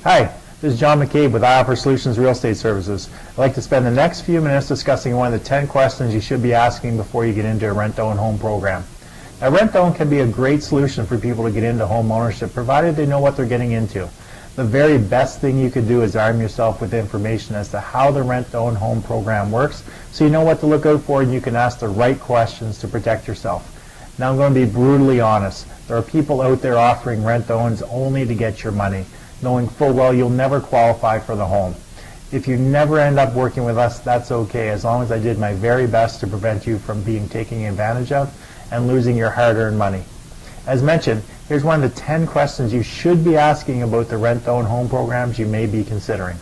Hi, this is John McCabe with I Offer Solutions Real Estate Services. I'd like to spend the next few minutes discussing one of the 10 questions you should be asking before you get into a rent-to-own home program. Now, rent-to-own can be a great solution for people to get into home ownership, provided they know what they're getting into. The very best thing you could do is arm yourself with information as to how the rent-to-own home program works, so you know what to look out for and you can ask the right questions to protect yourself. Now, I'm going to be brutally honest. There are people out there offering rent-to-owns only to get your money, knowing full well you'll never qualify for the home. If you never end up working with us, that's okay, as long as I did my very best to prevent you from being taken advantage of and losing your hard-earned money. As mentioned, here's one of the 10 questions you should be asking about the rent-to-own home programs you may be considering.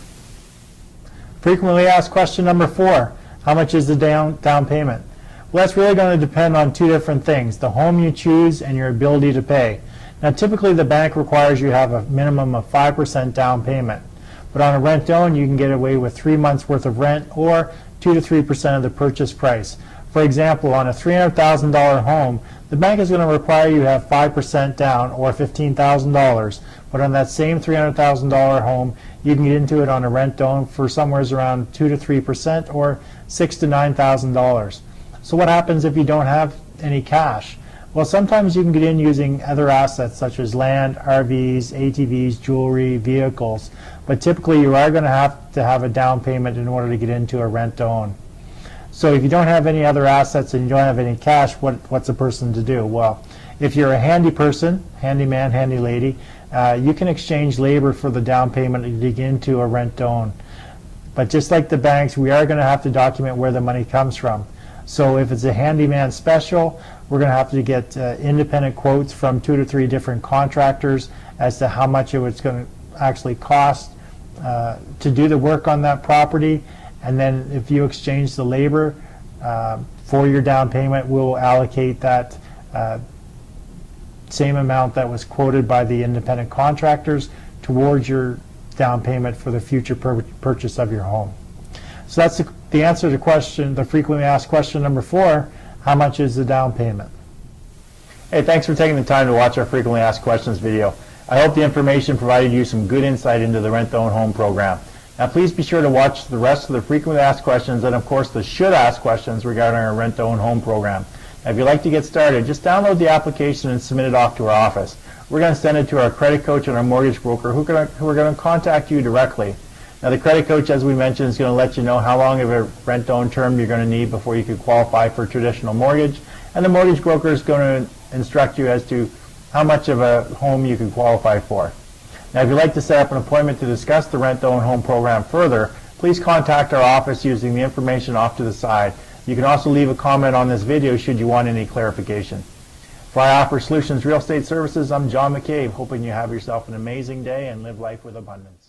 Frequently asked question number 4, how much is the down payment? Well, that's really going to depend on two different things, the home you choose and your ability to pay. Now, typically the bank requires you have a minimum of 5% down payment, but on a rent-to-own you can get away with 3 months worth of rent or 2 to 3% of the purchase price. For example, on a $300,000 home, the bank is going to require you have 5% down or $15,000, but on that same $300,000 home, you can get into it on a rent-to-own for somewhere around 2 to 3% or $6,000 to $9,000. So what happens if you don't have any cash? Well, sometimes you can get in using other assets such as land, RVs, ATVs, jewelry, vehicles, but typically you are going to have a down payment in order to get into a rent-to-own. So if you don't have any other assets and you don't have any cash, what's a person to do? Well, if you're a handy person, handy man, handy lady, you can exchange labor for the down payment to get into a rent-to-own. But just like the banks, we are going to have to document where the money comes from. So if it's a handyman special, we're going to have to get independent quotes from 2 to 3 different contractors as to how much it's going to actually cost to do the work on that property. And then if you exchange the labor for your down payment, we'll allocate that same amount that was quoted by the independent contractors towards your down payment for the future purchase of your home. So that's the answer to the frequently asked question number 4, how much is the down payment? Hey, thanks for taking the time to watch our frequently asked questions video. I hope the information provided you some good insight into the rent-to-own home program. Now please be sure to watch the rest of the frequently asked questions and of course the should ask questions regarding our rent-to-own home program. Now, if you'd like to get started, just download the application and submit it off to our office. We're going to send it to our credit coach and our mortgage broker who are going to contact you directly. Now the credit coach, as we mentioned, is going to let you know how long of a rent-to-own term you're going to need before you could qualify for a traditional mortgage, and the mortgage broker is going to instruct you as to how much of a home you can qualify for. Now if you'd like to set up an appointment to discuss the rent-to-own home program further, please contact our office using the information off to the side. You can also leave a comment on this video should you want any clarification. For I Offer Solutions Real Estate Services, I'm John McCabe, hoping you have yourself an amazing day and live life with abundance.